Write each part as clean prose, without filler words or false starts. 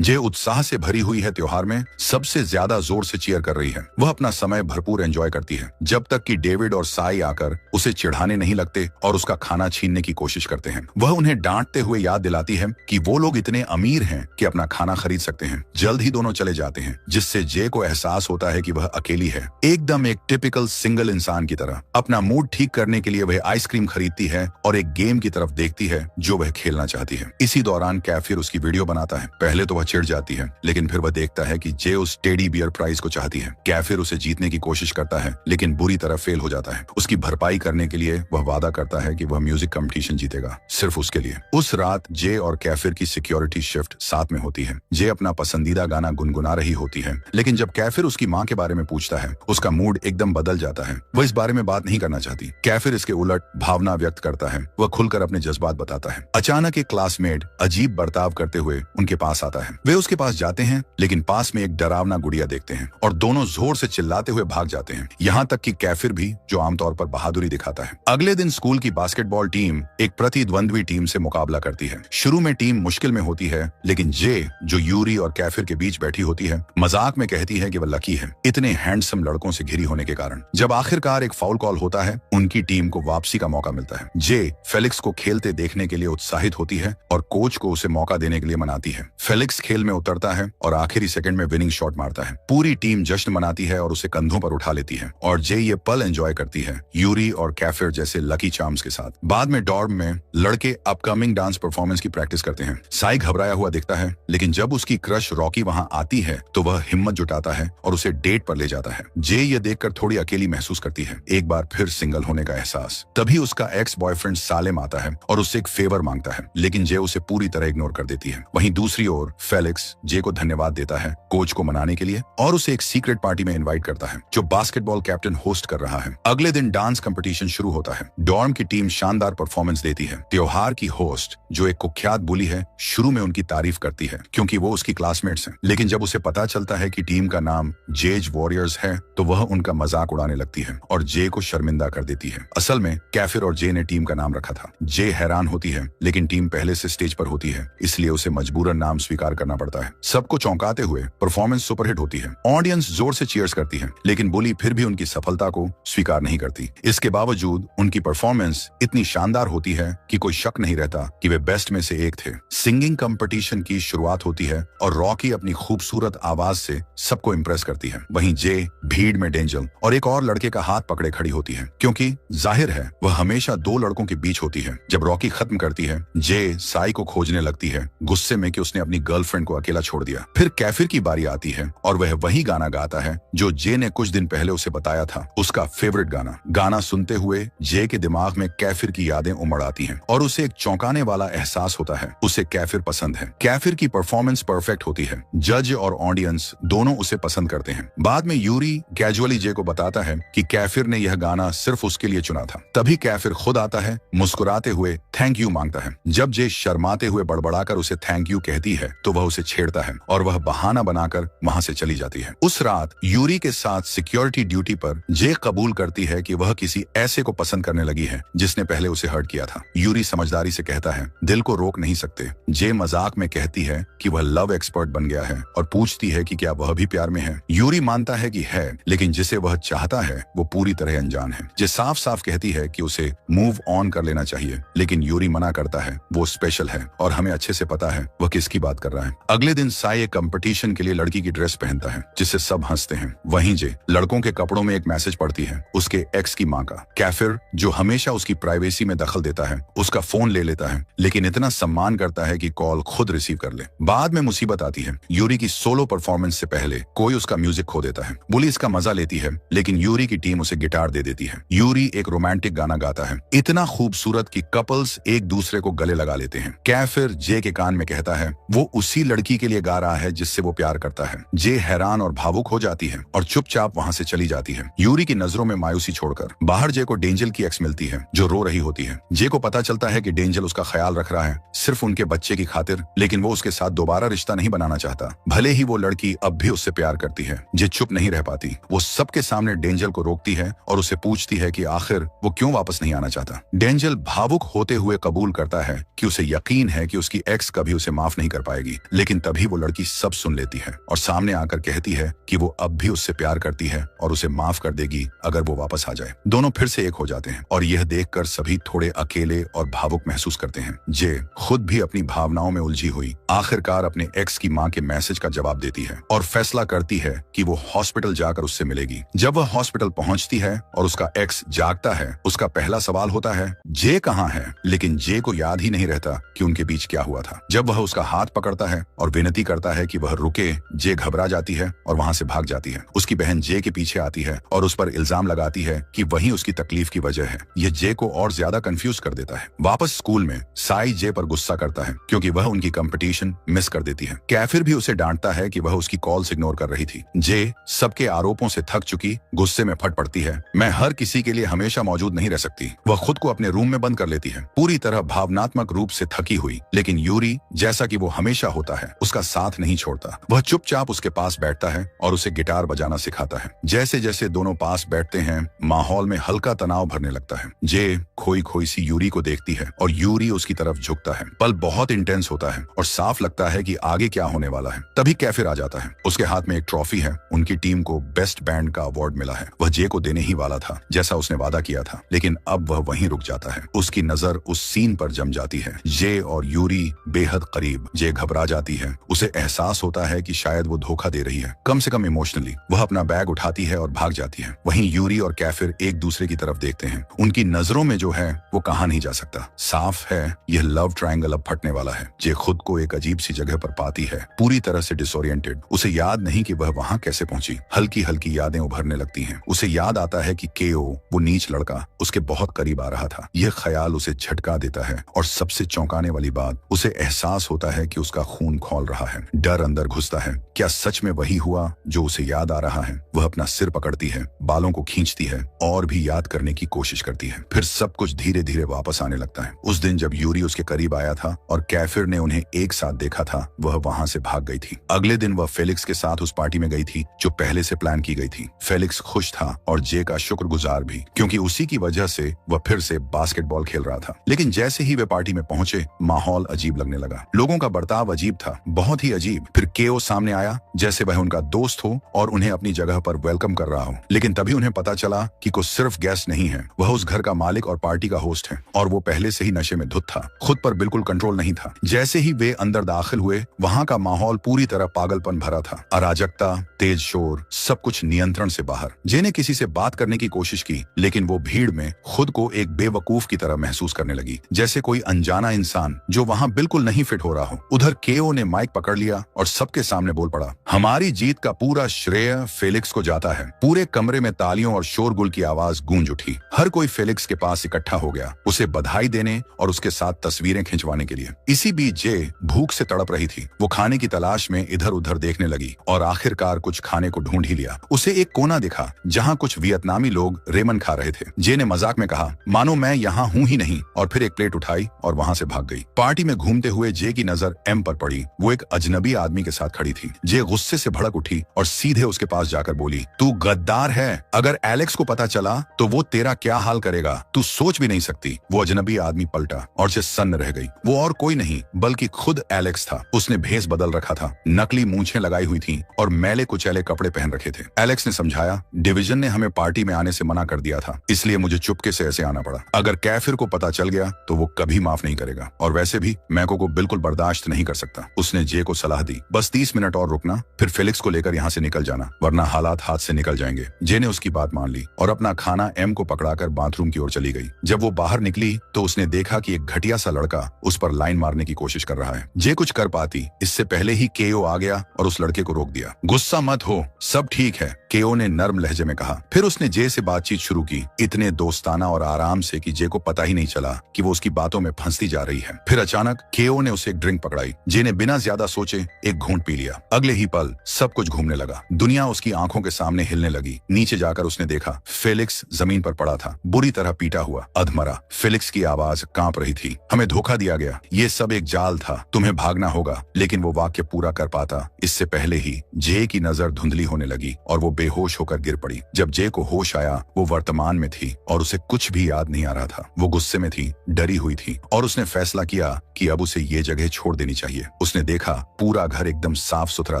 जे उत्साह से भरी हुई है, त्योहार में सबसे ज्यादा जोर से चीयर कर रही है। वह अपना समय भरपूर एंजॉय करती है, जब तक कि डेविड और साई आकर उसे चिढ़ाने नहीं लगते और उसका खाना छीनने की कोशिश करते हैं। वह उन्हें डांटते हुए याद दिलाती है कि वो लोग इतने अमीर हैं कि अपना खाना खरीद सकते हैं। जल्द ही दोनों चले जाते हैं, जिससे जे को एहसास होता है कि वह अकेली है, एकदम एक टिपिकल सिंगल इंसान की तरह। अपना मूड ठीक करने के लिए वह आइसक्रीम खरीदती है और एक गेम की तरफ देखती है जो वह खेलना चाहती है। इसी दौरान कैफिर उसकी वीडियो बनाता है। पहले तो वह चिढ़ जाती है, लेकिन फिर वह देखता है कि जे उस टेडी बियर प्राइज को चाहती है। कैफिर उसे जीतने की कोशिश करता है, लेकिन बुरी तरह फेल हो जाता है। उसकी भरपाई करने के लिए वह वादा करता है कि वह म्यूजिक कंपटीशन जीतेगा, सिर्फ उसके लिए। उस रात जे और कैफिर की सिक्योरिटी शिफ्ट साथ में होती है। जे अपना पसंदीदा गाना गुनगुना रही होती है, लेकिन जब कैफिर उसकी माँ के बारे में पूछता है, उसका मूड एकदम बदल जाता है। वह इस बारे में बात नहीं करना चाहती। कैफिर इसके उलट भावना व्यक्त करता है। वह खुलकर अपने जज्बात बताता है। अचानक एक क्लासमेट अजीब बर्ताव करते हुए उनके पास आता है। वे उसके पास जाते हैं, लेकिन पास में एक डरावना गुड़िया देखते हैं और दोनों जोर से चिल्लाते हुए भाग जाते हैं, यहाँ तक कि कैफिर भी, जो आमतौर पर बहादुरी दिखाता है। अगले दिन स्कूल की बास्केटबॉल टीम एक प्रतिद्वंद्वी टीम से मुकाबला करती है। शुरू में टीम मुश्किल में होती है, लेकिन जे, जो यूरी और कैफिर के बीच बैठी होती है, मजाक में कहती है कि वह लकी है, इतने हैंडसम लड़कों से घिरी होने के कारण। जब आखिरकार एक फाउल कॉल होता है, उनकी टीम को वापसी का मौका मिलता है। जे फेलिक्स को खेलते देखने के लिए उत्साहित होती है और कोच को उसे मौका देने के लिए मनाती है। फेलिक्स खेल में उतरता है और आखिरी सेकंड में विनिंग शॉट मारता है। पूरी टीम जश्न मनाती है और उसे कंधों पर उठा लेती है और जे ये पल एंजॉय करती है, यूरी और कैफिर जैसे लकी चार्म्स के साथ। बाद में डॉर्म में लड़के अपकमिंग डांस परफॉर्मेंस की प्रैक्टिस करते हैं। साई घबराया हुआ दिखता है, लेकिन जब उसकी क्रश रॉकी वहां आती है तो वह हिम्मत जुटाता है और उसे डेट पर ले जाता है। जे ये देखकर थोड़ी अकेली महसूस करती है, एक बार फिर सिंगल होने का एहसास। तभी उसका एक्स बॉयफ्रेंड सालेम आता है और उससे एक फेवर मांगता है, लेकिन जे उसे पूरी तरह इग्नोर कर देती है। वहीं दूसरी ओर फेलिक्स जे को धन्यवाद देता है कोच को मनाने के लिए और उसे एक सीक्रेट पार्टी में इनवाइट करता है, जो बास्केटबॉल कैप्टन होस्ट कर रहा है। अगले दिन डांस कंपटीशन शुरू होता है। डॉर्म की टीम शानदार परफॉर्मेंस देती है। त्योहार की होस्ट, जो एक कुख्यात बुली है, शुरू में उनकी तारीफ करती है क्योंकि वो उसकी क्लासमेट्स हैं, लेकिन जब उसे पता चलता है कि टीम का नाम जेज वॉरियर्स है, तो वह उनका मजाक उड़ाने लगती है और जे को शर्मिंदा कर देती है। असल में कैफिर और जे ने टीम का नाम रखा था। जे हैरान होती है, लेकिन टीम पहले से स्टेज पर होती है, इसलिए उसे मजबूरन नाम स्वीकार करना पड़ता है। सबको चौंकाते हुए परफॉर्मेंस सुपरहिट होती है। ऑडियंस जोर से चीयर्स करती है, लेकिन बुली फिर भी उनकी सफलता को स्वीकार नहीं करती। इसके बावजूद उनकी परफॉर्मेंस इतनी शानदार होती है कि कोई शक नहीं रहता कि वे बेस्ट में से एक थे। सिंगिंग कंपटीशन की शुरुआत होती है और रॉकी अपनी खूबसूरत आवाज से सबको इम्प्रेस करती है। वहीं जे भीड़ में डेंजल और एक और लड़के का हाथ पकड़े खड़ी होती है, क्योंकि जाहिर है वह हमेशा दो लड़कों के बीच होती है। जब रॉकी खत्म करती है, जे साई को खोजने लगती है, गुस्से में कि उसने अपनी गर्लफ्रेंड को अकेला छोड़ दिया। फिर कैफिर की बारी आती है और वह वही गाना गाता है जो जे ने कुछ दिन पहले उसे बताया था, उसका फेवरेट गाना। गाना सुनते हुए जे के दिमाग में कैफिर की यादें उमड़ आती हैं और उसे एक चौंकाने वाला एहसास होता है, उसे कैफिर पसंद है। कैफिर की परफॉर्मेंस परफेक्ट होती है। जज और ऑडियंस दोनों उसे पसंद करते हैं। बाद में यूरी कैजुअली जे को बताता है कि कैफिर ने यह गाना सिर्फ उसके लिए चुना था। तभी कैफिर खुद आता है, मुस्कुराते हुए थैंक यू मांगता है। जब जे शर्माते हुए बड़बड़ाकर उसे थैंक यू कहती है, तो वह उसे छेड़ता है और वह बहाना बनाकर वहां से चली जाती है। उस रात यूरी के साथ सिक्योरिटी ड्यूटी पर जे कबूल करती है कि वह किसी ऐसे को पसंद करने लगी है जिसने पहले उसे हर्ट किया था। यूरी समझदारी से कहता है, दिल को रोक नहीं सकते। जे मजाक में कहती है कि वह लव एक्सपर्ट बन गया है और पूछती है कि क्या वह भी प्यार में है। यूरी मानता है कि है, लेकिन जिसे वह चाहता है वो पूरी तरह अनजान है। जे साफ साफ कहती है कि उसे मूव ऑन कर लेना चाहिए, लेकिन यूरी मना करता है, वो स्पेशल है और हमें अच्छे से पता है वह किसकी बात कर रहा है। अगले दिन साई एक कंपटीशन के लिए लड़की की ड्रेस पहनता है, जिससे सब हंसते हैं। वहीं जे लड़कों के कपड़ों में एक मैसेज पढ़ती है, उसके एक्स की माँ का। कैफिर, जो हमेशा उसकी प्राइवेसी में दखल देता है, उसका फोन ले लेता है, लेकिन इतना सम्मान करता है कि कॉल खुद रिसीव कर ले। बाद में मुसीबत आती है। यूरी की सोलो परफॉर्मेंस से पहले कोई उसका म्यूजिक खो देता है। बुली इसका मजा लेती है, लेकिन यूरी की टीम उसे गिटार दे देती है। यूरी एक रोमांटिक गाना गाता है, इतना खूबसूरत कि कपल्स एक दूसरे को गले लगा लेते हैं। कैफिर जे के कान में कहता है वो उसी लड़की के लिए गा रहा है जिससे वो प्यार करता है। जे हैरान और भावुक हो जाती है और चुपचाप वहां से चली जाती है। यूरी की नजरों में मायूसी छोड़कर बाहर जे को डेंजल की एक्स मिलती है, जो रो रही होती है। जे को पता चलता है कि डेंजल उसका ख्याल रख रहा है सिर्फ उनके बच्चे की खातिर, लेकिन वो उसके साथ दोबारा रिश्ता नहीं बनाना चाहता। भले ही वो लड़की अब भी उससे प्यार करती है। जे चुप नहीं रह पाती, वो सबके सामने डेंजल को रोकती है और उसे पूछती है कि आखिर वो क्यों वापस नहीं आना चाहता। डेंजल भावुक होते हुए कबूल करता है कि उसे यकीन है कि उसकी एक्स कभी उसे माफ नहीं कर पाएगी। लेकिन तभी वो लड़की सब सुन लेती है और सामने आकर कहती है कि वो अब भी उससे प्यार करती है और उसे माफ कर देगी अगर वो वापस आ जाए। दोनों फिर से एक हो जाते हैं और यह देखकर सभी थोड़े अकेले और भावुक महसूस करते हैं। जे खुद भी अपनी भावनाओं में उलझी हुई आखिरकार अपने एक्स की मां के मैसेज का जवाब देती है और फैसला करती है कि वो हॉस्पिटल जाकर उससे मिलेगी। जब वह हॉस्पिटल पहुंचती है और उसका एक्स जागता है, उसका पहला सवाल होता है जे कहाँ है, लेकिन जे को याद ही नहीं रहता कि उनके बीच क्या हुआ था। जब वह उसका हाथ पकड़ता है और विनती करता है कि वह रुके, जे घबरा जाती है और वहां से भाग जाती है। उसकी बहन जे के पीछे आती है और उस पर इल्जाम लगाती है कि वही उसकी तकलीफ की वजह है। यह जे को और ज्यादा कंफ्यूज कर देता है। वापस स्कूल में साई जे पर गुस्सा करता है क्योंकि वह उनकी कंपटीशन मिस कर देती है। कैफिर भी उसे डांटता है कि वह उसकी कॉल्स इग्नोर कर रही थी। जे सबके आरोपों से थक चुकी गुस्से में फट पड़ती है। मैं हर किसी के लिए हमेशा मौजूद नहीं रह सकती। वह खुद को अपने रूम में बंद कर लेती है, पूरी तरह भावनात्मक रूप से थकी हुई। लेकिन यूरी, जैसा कि वो हमेशा होता है, उसका साथ नहीं छोड़ता। वह चुपचाप उसके पास बैठता है और उसे गिटार बजाना सिखाता है। जैसे जैसे दोनों पास बैठते हैं, माहौल में हल्का तनाव भरने लगता है। जे खोई खोई सी यूरी को देखती है और यूरी उसकी तरफ झुकता है। पल बहुत इंटेंस होता है और साफ लगता है कि आगे क्या होने वाला है। तभी कैफिर आ जाता है। उसके हाथ में एक ट्रॉफी है। उनकी टीम को बेस्ट बैंड का अवार्ड मिला है। वह जे को देने ही वाला था, जैसा उसने वादा किया था, लेकिन अब वह वहीं रुक जाता है। उसकी नजर उस सीन पर जम जाती है। जे और यूरी बेहद करीब। जे घबरा जाती है। उसे एहसास होता है कि शायद वो धोखा दे रही है, कम से कम इमोशनली। वह अपना बैग उठाती है और भाग जाती है। वहीं यूरी और कैफिर एक दूसरे की तरफ देखते हैं। उनकी नजरों में जो है वो कहा नहीं जा सकता। साफ है यह लव ट्रायंगल अब फटने वाला है। जे खुद को एक अजीब सी जगह पर पाती है, पूरी तरह से डिसोरिएंटेड। उसे याद नहीं कि वह वहां कैसे पहुंची। हल्की हल्की यादें उभरने लगती हैं। उसे याद आता है कि केओ, वो नीच लड़का, उसके बहुत करीब आ रहा था। यह ख्याल उसे झटका देता है और सबसे चौंकाने वाली बात, उसे एहसास होता है कि उसका खून खौल रहा है। डर अंदर घुसता है। क्या सच में वही हुआ जो उसे याद आ रहा है? वह अपना सिर पकड़ती है, बालों को खींचती है और भी याद करने की कोशिश करती है। फिर सब कुछ धीरे धीरे वापस आने लगता है। उस दिन जब यूरी उसके करीब आया था और कैफिर ने उन्हें एक साथ देखा था, वह वहां से भाग गई थी। अगले दिन वह फेलिक्स के साथ उस पार्टी में गई थी जो पहले से प्लान की गई थी। फेलिक्स खुश था और जे का शुक्रगुजार भी, क्योंकि उसी की वजह से वह फिर से बास्केटबॉल खेल रहा था। लेकिन जैसे ही वे पार्टी में पहुंचे, माहौल अजीब लगने लगा। लोगों का बर्ताव अजीब था, बहुत ही अजीब। फिर केओ सामने आया जैसे वह उनका दोस्त हो और उन्हें अपनी जगह पर वेलकम कर रहा हो। लेकिन तभी उन्हें पता चला कि कुछ सिर्फ गेस्ट नहीं है, वह उस घर का मालिक और पार्टी का होस्ट है और वो पहले से ही नशे में धुत था। खुद पर बिल्कुल कंट्रोल नहीं था। जैसे ही वे अंदर दाखिल हुए, वहां का माहौल पूरी तरह पागलपन भरा था। अराजकता, तेज शोर, सब कुछ नियंत्रण से बाहर। जे ने किसी से बात करने की कोशिश की, लेकिन वो भीड़ में खुद को एक बेवकूफ की तरह महसूस करने लगी, जैसे कोई अनजाना इंसान जो वहां बिल्कुल नहीं फिट हो रहा हो। उधर केओ ने माइक पकड़ लिया और सबके सामने बोल पड़ा, हमारी जीत का पूरा श्रेय फेलिक्स को जाता है। पूरे कमरे में तालियों और शोरगुल की आवाज गूंज उठी। हर कोई फेलिक्स के पास इकट्ठा हो गया, उसे बधाई देने और उसके साथ तस्वीरें खिंचवाने के लिए। इसी बीच जे भूख से तड़प रही थी। वो खाने की तलाश में इधर उधर देखने लगी और आखिरकार कुछ खाने को ढूंढ ही लिया। उसे एक कोना दिखा जहां कुछ वियतनामी लोग रेमन खा रहे थे। जे ने मजाक में कहा, मानो मैं यहाँ हूँ ही नहीं, और फिर एक प्लेट उठाई और वहां से भाग गई। पार्टी में घूमते हुए जे की नजर एम पर पड़ी। वो एक अजनबी आदमी के साथ खड़ी थी। जे गुस्से से भड़क उठी और सीधे उसके पास जाकर बोली, तू गद्दार है। अगर एलेक्स को पता चला तो वो तेरा क्या हाल करेगा, तू सोच भी नहीं सकती। वो अजनबी आदमी पलटा और जे सन्न रह गई। वो और कोई नहीं बल्कि खुद एलेक्स था। उसने भेष बदल रखा था, नकली मूंछें लगाई हुई थी और मैले कुचैले कपड़े पहन रखे थे। एलेक्स ने समझाया, डिवीजन ने हमें पार्टी में आने से मना कर दिया था, इसलिए मुझे चुपके से ऐसे आना पड़ा। अगर कैफिर को पता चल गया तो वो कभी माफ नहीं करेगा, और वैसे भी मैको को बिल्कुल बर्दाश्त नहीं कर सकता। उसने जे को सलाह दी, बस 30 मिनट और रुकना, फिर फेलिक्स को लेकर यहाँ से निकल जाना, वरना हालात हाथ से निकल जाएंगे। जे ने उसकी बात मान ली और अपना खाना एम को पकड़ाकर बाथरूम की ओर चली गई। जब वो बाहर निकली तो उसने देखा कि एक घटिया सा लड़का उस पर लाइन मारने की कोशिश कर रहा है। जे कुछ कर पाती, इससे पहले ही केओ आ गया और उस लड़के को रोक दिया। गुस्सा मत हो, सब ठीक है, केओ ने नर्म लहजे में कहा। फिर उसने जे से बातचीत शुरू की, इतने दोस्ताना और आराम से कि जे को पता ही नहीं चला कि वो उसकी बातों में फंसती जा रही है। फिर अचानक केओ ने उसे एक ड्रिंक पकड़ाई। जे ने बिना ज्यादा सोचे एक घूंट पी लिया। अगले ही पल सब कुछ घूमने लगा। दुनिया उसकी आंखों के सामने हिलने लगी। नीचे जाकर उसने देखा, फेलिक्स जमीन पर पड़ा था, बुरी तरह पीटा हुआ, अधमरा। फेलिक्स की आवाज कांप रही थी, हमें धोखा दिया गया, ये सब एक जाल था, तुम्हें भागना होगा। लेकिन वो वाक्य पूरा कर पाता इससे पहले ही जे की नजर धुंधली होने लगी और वो बेहोश होकर गिर पड़ी। जब जे को होश आया वो वर्तमान में थी और उसे कुछ भी याद नहीं आ रहा था। वो गुस्से में थी, डरी हुई थी और उसने फैसला किया कि अब उसे ये जगह छोड़ देनी चाहिए। उसने देखा पूरा घर एकदम साफ सुथरा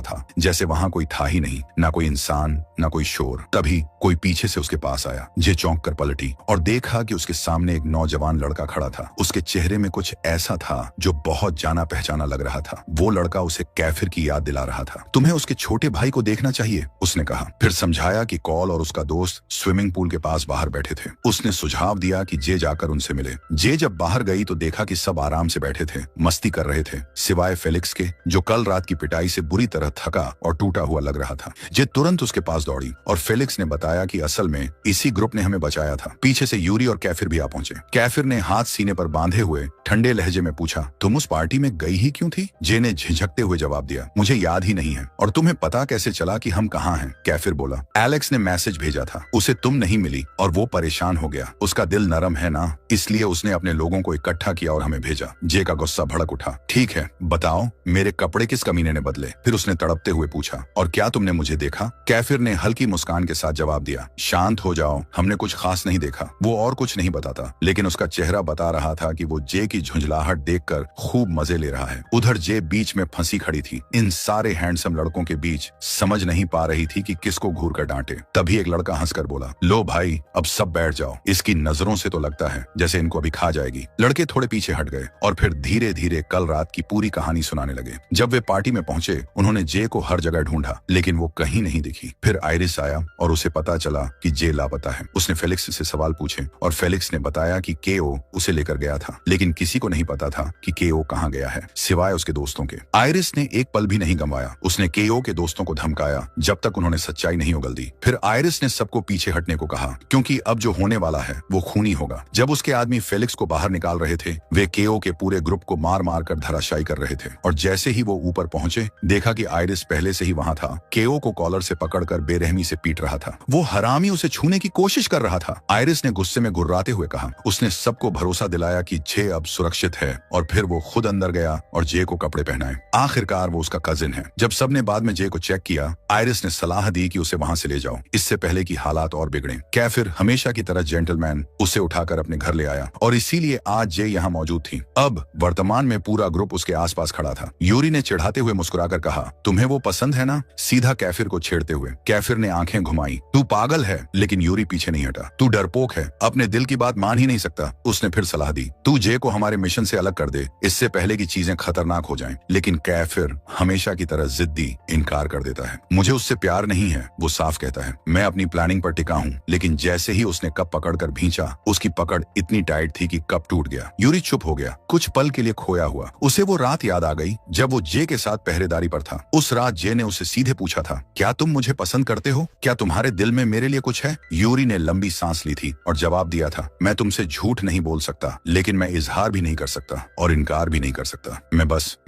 था, जैसे वहां कोई था ही नहीं, ना कोई इंसान ना कोई शोर। तभी कोई पीछे से उसके पास आया। जे चौंक कर पलटी और देखा कि उसके सामने एक नौजवान लड़का खड़ा था। उसके चेहरे में कुछ ऐसा था जो बहुत जाना पहचाना लग रहा था। वो लड़का उसे कैफिर की याद दिला रहा था। तुम्हें उसके छोटे भाई को देखना चाहिए, उसने कहा। फिर समझाया कि कॉल और उसका दोस्त स्विमिंग पूल के पास बाहर बैठे थे। उसने सुझाव दिया कि जे जाकर उनसे मिले। जे जब बाहर गई तो देखा कि सब आराम से बैठे थे, मस्ती कर रहे थे, सिवाय फेलिक्स के, जो कल रात की पिटाई से बुरी तरह थका और टूटा हुआ लग रहा था। जे तुरंत उसके पास दौड़ी और फेलिक्स ने बताया कि असल में इसी ग्रुप ने हमें बचाया था। पीछे से यूरी और कैफिर भी आ पहुंचे। कैफिर ने हाथ सीने पर बांधे हुए ठंडे लहजे में पूछा, तुम उस पार्टी में गई ही क्यों थी? जे ने झिझकते हुए जवाब दिया, मुझे याद ही नहीं है। और तुम्हें पता कैसे चला कि हम कहाँ हैं? कैफिर बोला, एलेक्स ने मैसेज भेजा था, उसे तुम नहीं मिली और वो परेशान हो गया। उसका दिल नरम है ना, इसलिए उसने अपने लोगों को इकट्ठा किया और हमें भेजा। जे का गुस्सा भड़क उठा। ठीक है, बताओ मेरे कपड़े किस कमीने ने बदले? फिर उसने तड़पते हुए पूछा, और क्या तुमने मुझे देखा? कैफिर ने हल्की मुस्कान के साथ जवाब दिया, शांत हो जाओ, हमने कुछ खास नहीं देखा। वो और कुछ नहीं बताता, लेकिन उसका चेहरा बता रहा था कि वो जे की झुंझलाहट देखकर खूब मजे ले रहा है। उधर जे बीच में फंसी खड़ी थी, इन सारे हैंडसम लड़कों के बीच समझ नहीं पा रही थी कि किसको घूर कर डांटे। तभी एक लड़का हंसकर बोला, लो भाई अब सब बैठ जाओ, इसकी नजरों से तो लगता है जैसे इनको अभी खा जाएगी। लड़के थोड़े पीछे हट गए और फिर धीरे धीरे कल रात की पूरी कहानी सुनाने लगे। जब वे पार्टी में पहुंचे उन्होंने जे को हर जगह ढूंढा, लेकिन वो कहीं नहीं दिखी। फिर आयरिस आया और उसे पता चला कि जे लापता है। उसने फेलिक्स से सवाल पूछे और फेलिक्स ने बताया कि केओ उसे लेकर गया था, लेकिन किसी को नहीं पता था कि केओ कहाँ गया है, सिवाय उसके दोस्तों के। आयरिस ने एक पल भी नहीं गंवाया। उसने केओ के दोस्तों को धमकाया जब तक उन्होंने सच्चाई नहीं उगल दी। फिर आयरिस ने सबको पीछे हटने को कहा, क्योंकि अब जो होने वाला है वो खूनी होगा। जब उसके आदमी फेलिक्स को बाहर निकाल रहे थे, वे केओ के पूरे ग्रुप को मार मार कर धराशायी कर रहे थे। और जैसे ही वो ऊपर पहुंचे, देखा कि आयरिस पहले से ही वहां था। केओ को कॉलर से पकड़कर बेरहमी से पीट रहा था। वो हरामी उसे छूने की कोशिश कर रहा था। आयरिस ने गुस्से में गुर्राते हुए कहा। उसने सबको भरोसा दिलाया कि जे अब सुरक्षित है और फिर वो खुद अंदर गया और जे को कपड़े पहनाए। आखिरकार वो उसका कजिन है। जब सबने बाद में जे को चेक किया, आयरिस ने सलाह दी कि उसे वहां से ले जाओ, इससे पहले कि हालात और बिगड़े। कैफिर हमेशा की तरह जेंटलमैन उसे उठाकर अपने घर ले आया और इसीलिए आज जे यहाँ मौजूद थी। अब वर्तमान में पूरा ग्रुप उसके आसपास खड़ा था। यूरी ने चिढ़ाते हुए मुस्कुराकर कहा, तुम्हें वो पसंद है ना? सीधा कैफिर को छेड़ते हुए। कैफिर ने आंखें घुमाई। तू पागल है? लेकिन यूरी पीछे नहीं हटा। तू डरपोक है, अपने दिल की बात मान ही नहीं सकता। उसने फिर सलाह दी, तू जे को हमारे मिशन से अलग कर दे, इससे पहले कि चीजें खतरनाक हो जाएं। लेकिन कैफिर हमेशा की तरह जिद्दी इनकार कर देता है। मुझे उससे प्यार नहीं है, वो साफ कहता है। मैं अपनी प्लानिंग पर टिका हूँ। लेकिन जैसे ही उसने कप पकड़कर भींचा, उसकी पकड़ इतनी टाइट थी कि कप टूट गया। यूरी चुप हो गया, कुछ पल के लिए खोया हुआ। उसे वो रात याद आ गई जब वो जे के साथ पहरेदारी पर था। उस रात जे ने उसे सीधे पूछा था, क्या तुम मुझे पसंद करते हो? क्या तुम्हारे दिल में मेरे लिए कुछ है? यूरी ने लंबी सांस ली थी और जवाब दिया था, मैं तुमसे झूठ नहीं बोल सकता, लेकिन मैं इजहार भी नहीं कर सकता और इनकार भी नहीं कर सकता।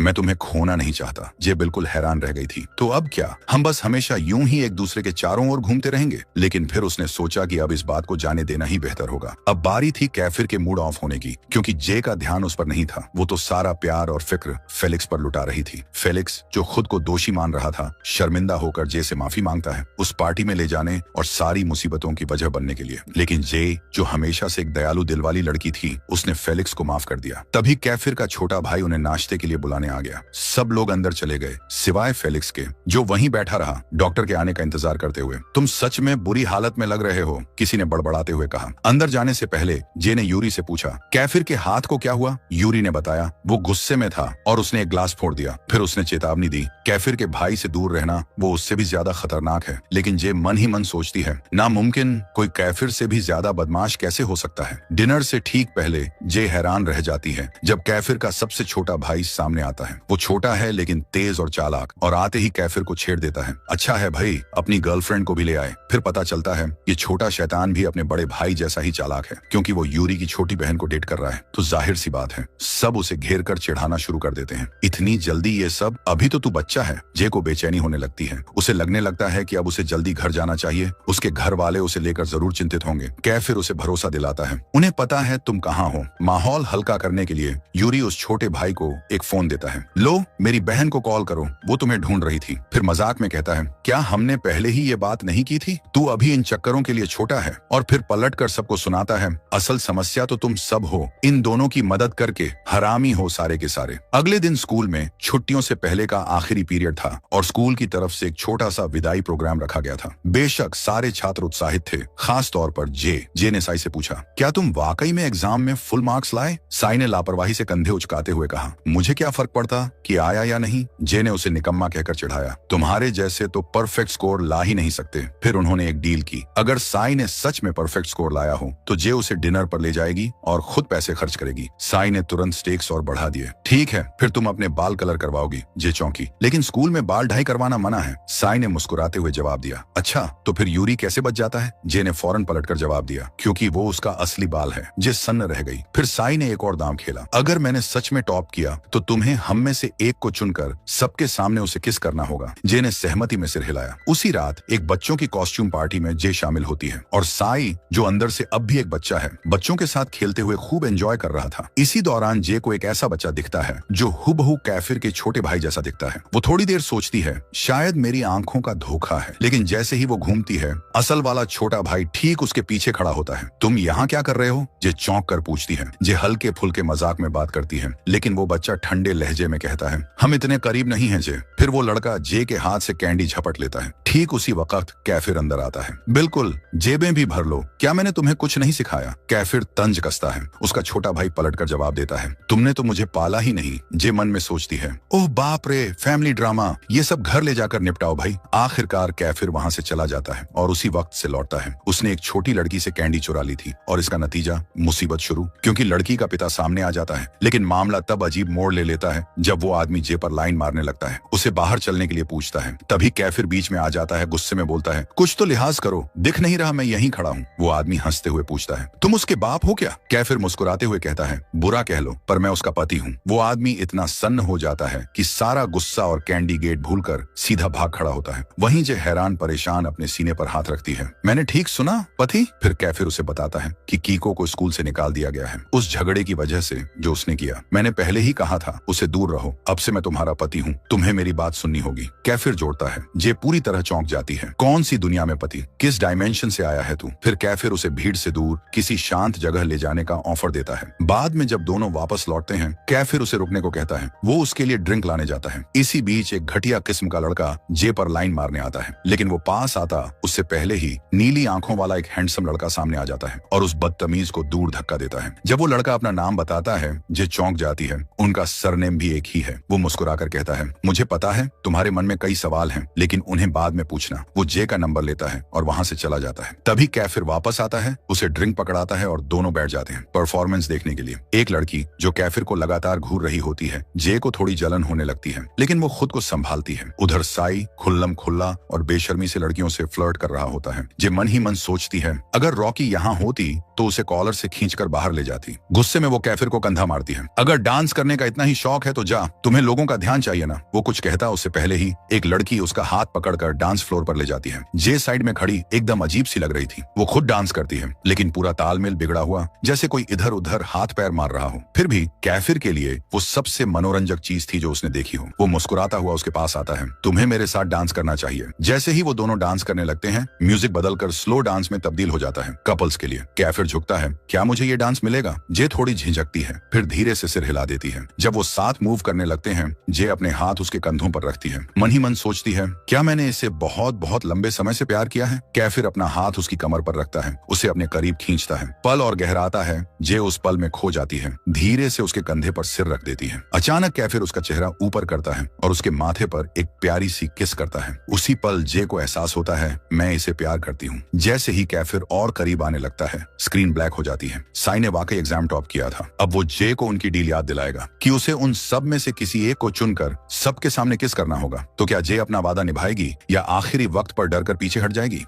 मैं तुम्हें खोना नहीं चाहता। जे बिल्कुल हैरान रह गई थी। तो अब क्या, हम बस हमेशा यूं ही एक दूसरे के चारों ओर घूमते रहेंगे? लेकिन फिर उसने सोचा कि अब इस बात को जाने देना ही बेहतर होगा। अब बारी थी कैफिर के मूड ऑफ होने की, क्योंकि जे का ध्यान उस पर नहीं था। वो तो सारा प्यार और फिक्र फेलिक्स पर लुटा रही थी। फेलिक्स जो खुद को दोषी मान रहा था, शर्मिंदा होकर जे से माफी मांगता है उस पार्टी में ले जाने और सारी मुसीबतों की वजह बनने के लिए। लेकिन जे जो हमेशा से एक दयालु दिल वाली लड़की थी, उसने फेलिक्स को माफ कर दिया। तभी कैफिर का छोटा भाई उन्हें नाश्ते के लिए बुलाने आ गया। सब लोग अंदर चले गए सिवाय फेलिक्स के, जो वहीं बैठा रहा डॉक्टर के आने का इंतजार करते हुए। तुम सच में बुरी हालत में लग रहे हो, किसी ने बड़बड़ाते हुए कहा। अंदर जाने से पहले जे ने यूरी से पूछा, कैफिर के हाथ को क्या हुआ? यूरी ने बताया, वो गुस्से में था और उसने एक ग्लास फोड़ दिया। फिर उसने चेतावनी दी, कैफिर के भाई से दूर रहना, वो उससे भी ज्यादा खतरनाक है। लेकिन जे मन ही मन सोचती है, नामुमकिन, कोई कैफिर से भी ज्यादा बदमाश कैसे हो सकता है? डिनर से ठीक पहले जे हैरान रह जाती है जब कैफिर का सबसे छोटा भाई सामने आता है। वो छोटा है लेकिन तेज और चालाक, और आते ही कैफिर को छेड़ देता है। अच्छा है भाई, अपनी गर्लफ्रेंड को भी ले आए। फिर पता चलता है ये छोटा शैतान भी अपने बड़े भाई जैसा ही चालाक है, क्योंकि वो यूरी की छोटी बहन को डेट कर रहा है। तो जाहिर सी बात है सब उसे घेर कर चिढ़ाना शुरू कर देते हैं। इतनी जल्दी ये सब? अभी तो तू बच्चा है। जे को बेचैनी होने लगती है। उसे लगने लगता है कि अब उसे जल्दी घर जाना चाहिए। उसके घर वाले उसे लेकर जरूर चिंतित होंगे। कैफिर उसे भरोसा दिलाता है, उन्हें पता है तुम कहाँ हो। माहौल हल्का करने के लिए यूरी उस छोटे भाई को एक फोन देता है। लो, मेरी बहन को कॉल करो, वो तुम्हें ढूंढ रही थी। फिर मजाक में कहता है, क्या हमने पहले पहले ही ये बात नहीं की थी? तू अभी इन चक्करों के लिए छोटा है और फिर पलट कर सबको सुनाता है। असल समस्या तो तुम सब हो, इन दोनों की मदद करके हरामी हो सारे के सारे। अगले दिन स्कूल में छुट्टियों से पहले का आखिरी पीरियड था और स्कूल की तरफ से एक छोटा सा विदाई प्रोग्राम रखा गया था। बेशक सारे छात्र उत्साहित थे, खास तौर पर जे ने साई से पूछा, क्या तुम वाकई में एग्जाम में फुल मार्क्स लाए? साई ने लापरवाही से कंधे उचकाते हुए कहा, मुझे क्या फर्क पड़ता कि आया या नहीं? जे ने उसे निकम्मा कहकर चिढ़ाया, तुम्हारे जैसे तो परफेक्ट स्कोर ला ही नहीं सकते। फिर उन्होंने एक डील की, अगर साई ने सच में परफेक्ट स्कोर लाया हो तो जे उसे डिनर पर ले जाएगी और खुद पैसे खर्च करेगी। साई ने तुरंत स्टेक्स और बढ़ा दिए। ठीक है, फिर तुम अपने बाल कलर करवाओगी? जे चौंकी, लेकिन स्कूल में बाल ढाई करवाना मना है। साई ने मुस्कुराते हुए जवाब दिया, अच्छा तो फिर यूरी कैसे बच जाता है? जे ने फौरन पलटकर जवाब दिया, क्योंकि वो उसका असली बाल है। जे सन्न रह गई। फिर साई ने एक और दांव खेला, अगर मैंने सच में टॉप किया तो तुम्हें हम में से एक को चुनकर सबके सामने उसे किस करना होगा। जे ने सहमति में सिर हिलाया। उसी रात एक बच्चों की कॉस्ट्यूम पार्टी में जे शामिल होती है और साई, जो अंदर से अब भी एक बच्चा है, बच्चों के साथ खेलते हुए खूब एंजॉय कर रहा था। इसी दौरान जे को एक ऐसा बच्चा दिखता है जो हुबहू कैफिर के छोटे भाई जैसा दिखता है। वो थोड़ी देर सोचती है, शायद मेरी आंखों का धोखा है, लेकिन जैसे ही वो घूमती है, असल वाला छोटा भाई ठीक उसके पीछे खड़ा होता है। तुम यहाँ क्या कर रहे हो? जे चौंक कर पूछती है। जे हल्के फुल्के मजाक में बात करती है, लेकिन वो बच्चा ठंडे लहजे में कहता है, हम इतने करीब नहीं हैं जे। फिर वो लड़का जे के हाथ से कैंडी झपट लेता है। ठीक उसी वक्त कैफिर अंदर आता है। बिल्कुल, जेबें भी भर लो, क्या मैंने तुम्हें कुछ नहीं सिखाया? कैफिर तंज कसता है। उसका छोटा भाई पलटकर जवाब देता है, तुमने तो मुझे पाला ही नहीं। जे मन में सोचती है, ओह बाप रे, फैमिली ड्रामा, ये सब घर ले जाकर निपटाओ भाई। आखिरकार कैफिर वहां से चला जाता है और उसी वक्त से लौटता है। उसने एक छोटी लड़की से कैंडी चुरा ली थी और इसका नतीजा मुसीबत शुरू, क्योंकि लड़की का पिता सामने आ जाता है। लेकिन मामला तब अजीब मोड़ ले लेता है जब वो आदमी जे पर लाइन मारने लगता है, उसे बाहर चलने के लिए पूछता है। तभी कैफिर बीच में आ जाता है, गुस्से में बोलता है, कुछ तो लिहाज करो, दिख नहीं रहा मैं यहीं खड़ा हूँ। वो आदमी हंसते हुए पूछता है, तुम उसके बाप हो क्या? कैफिर मुस्कुराते हुए कहता है, बुरा कह लो पर मैं उसका पति हूँ। वो आदमी इतना सन्न हो जाता है कि सारा गुस्सा और कैंडी गेट भूलकर सीधा भाग खड़ा होता है। वहीं जे हैरान परेशान अपने सीने पर हाथ रखती है। मैंने ठीक सुना पति? फिर कैफिर उसे बताता है कि कीको को स्कूल से निकाल दिया गया है, उस झगड़े की वजह से जो उसने किया। मैंने पहले ही कहा था उसे दूर रहो, अब से मैं तुम्हारा पति हूँ, तुम्हें मेरी बात सुननी होगी। कैफिर जोड़ता है। जे पूरी तरह चौंक जाती है, कौन सी दुनिया में पति? किस डायमेंशन से आया है तू? फिर कैफिर उसे भीड़ से दूर किसी शांत जगह ले जाने का ऑफर देता है। बाद में जब दोनों वापस लौटते हैं, कैफिर उसे रुकने को कहता है। वो उसके लिए ड्रिंक लाने जाता है। इसी बीच एक घटिया किस्म का लड़का जे पर लाइन मारने आता है, लेकिन वो पास आता उससे पहले ही नीली आंखों वाला एक हैंडसम लड़का सामने आ जाता है और उस बदतमीज को दूर धक्का देता है। जब वो लड़का अपना नाम बताता है, जे चौंक जाती है। उनका सरनेम भी एक ही है। वो मुस्कुराकर कहता है, मुझे पता है तुम्हारे मन में कई सवाल हैं, लेकिन उन्हें बाद में पूछना। वो जे का नंबर लेता है और वहां से चला जाता है। तभी कैफिर वापस आता है, उसे ड्रिंक पकड़ाता है और दोनों बैठ जाते हैं परफॉर्मेंस देखने के लिए। एक लड़की जो कैफिर को लगातार घूर रही होती है, जे को थोड़ी जलन होने लगती है, लेकिन वो खुद को संभालती है। उधर साई खुल्लम खुल्ला और बेशर्मी से लड़कियों से फ्लर्ट कर रहा होता है। जे मन ही मन सोचती है, अगर रॉकी यहाँ होती तो उसे कॉलर से खींचकर बाहर ले जाती। गुस्से में वो कैफिर को कंधा मारती है, अगर डांस करने का इतना ही शौक है तो जा, तुम्हें लोगों का ध्यान चाहिए ना। वो कुछ कहता उससे पहले ही एक लड़की उसका हाथ पकड़कर डांस फ्लोर पर ले जाती है। जे साइड में खड़ी एकदम अजीब सी लग रही थी। वो खुद डांस करती है, लेकिन पूरा तालमेल बिगड़ा हुआ, जैसे कोई इधर उधर हाथ पैर मार रहा हो। फिर भी कैफिर के लिए वो सबसे मनोरंजक चीज थी जो उसने देखी हो। वो मुस्कुराता हुआ उसके पास आता है, तुम्हें मेरे साथ डांस करना चाहिए। जैसे ही वो दोनों डांस करने लगते हैं, म्यूजिक बदलकर स्लो डांस में तब्दील हो जाता है, कपल्स के लिए। कैफिर झुकता है, क्या मुझे ये डांस मिलेगा? जे थोड़ी झिझकती है, फिर धीरे से सिर हिला देती है। जब वो साथ मूव करने लगते हैं, जे अपने हाथ उसके कंधों पर रखती है। मन ही मन सोचती है, क्या मैंने इसे बहुत बहुत लंबे समय से प्यार किया है? कैफिर अपना हाथ उसकी कमर पर रखता है, उसे अपने करीब खींचता है। पल और गहराता है। जे उस पल में खो जाती है, धीरे से उसके कंधे पर सिर रख देती है। अचानक कैफिर उसका चेहरा ऊपर करता है और उसके माथे पर एक प्यारी सी किस करता है। उसी पल जे को एहसास होता है, मैं इसे प्यार करती हूँ। जैसे ही कैफिर और करीब आने लगता है, स्क्रीन ब्लैक हो जाती है। साई ने वाकई एग्जाम टॉप किया था। अब वो जे को उनकी डील याद दिलाएगा कि उसे उन सब में से किसी एक को चुनकर सबके सामने किस करना होगा। तो क्या जे अपना वादा निभाएगी या आखिरी वक्त पर डर कर पीछे हट जाएगी?